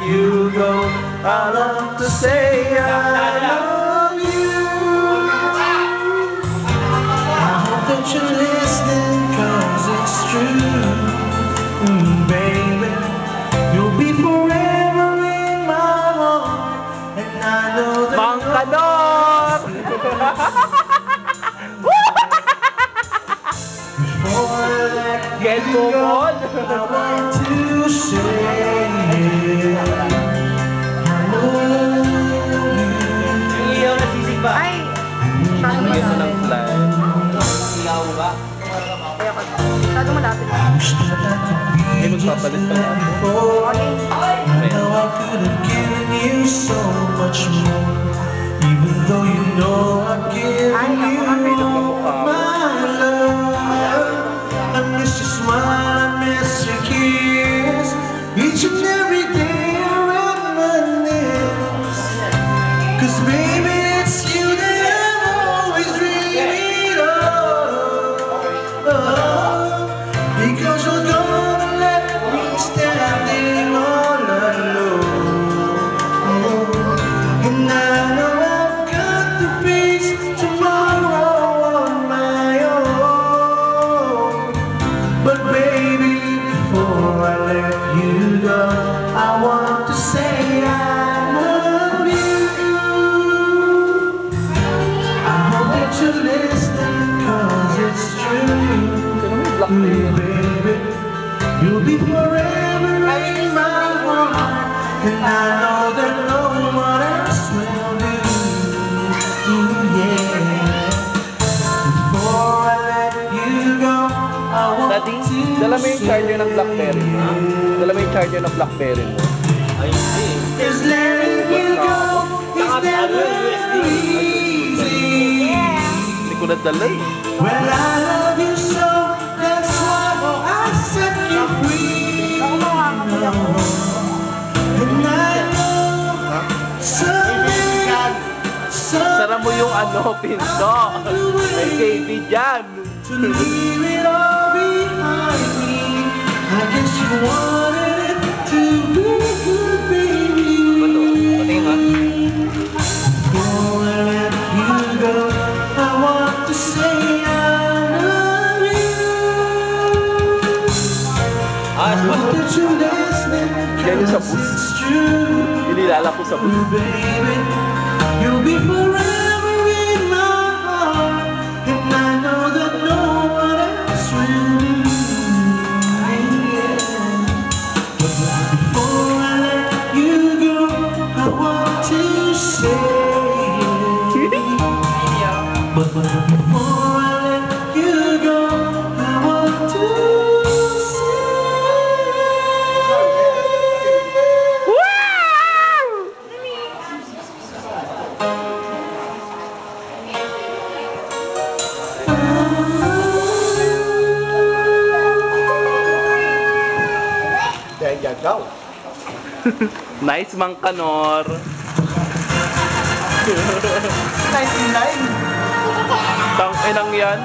you go, I love to say I love you. I hope that you're listening, 'cause it's true. Baby, you'll be forever in my heart, and I know that Mang Kanor! before I let Get you move go, on! I want to say I love you. Iyaw na sisig ba? Ay! Masyado Bigyan mo ng malapit. flag. Iyaw ba? Kaya ka. Masyado malapit. May magpapalit pa na ako. Okay. I know I could have given you so much more, even though you know I've given you all my love. I miss your smile, I miss your kiss, each and every day around my lips. 'Cause baby, it's you that I'm always dreaming of. Because you're gonna let me standing all alone. And I know I've got to face tomorrow on my own. But baby, before I let you go, I want to say I love you. I hope that you're listening, 'cause it's true. Baby, you'll be forever in my heart, and I know that no one else will do. Yeah. Before I let you go, I want Daddy, to dala mo yung charger ng Blackberry mo. Dala mo yung charger ng Blackberry mo. Ay, hindi. Cause letting you go is never easy. Hindi ko nadala eh. Well, I love you so, that's why I set you free. And I know someday, Sara mo yung pinto. May KB dyan. to leave it all behind me. I guess you wanted it to be good, baby. Patingin nga. Before I let you go, I want to say I love you. I hope that you're listening, Yan yung sa 'cause bus. it's true. Inilala ko sa bus. Baby, you'll be forever in my heart, and I know that no one else will. Yeah. But before I let you go, I want to say. But before I let you go, I want to say. Nice, Mang Kanor. 99. Tang inang yan.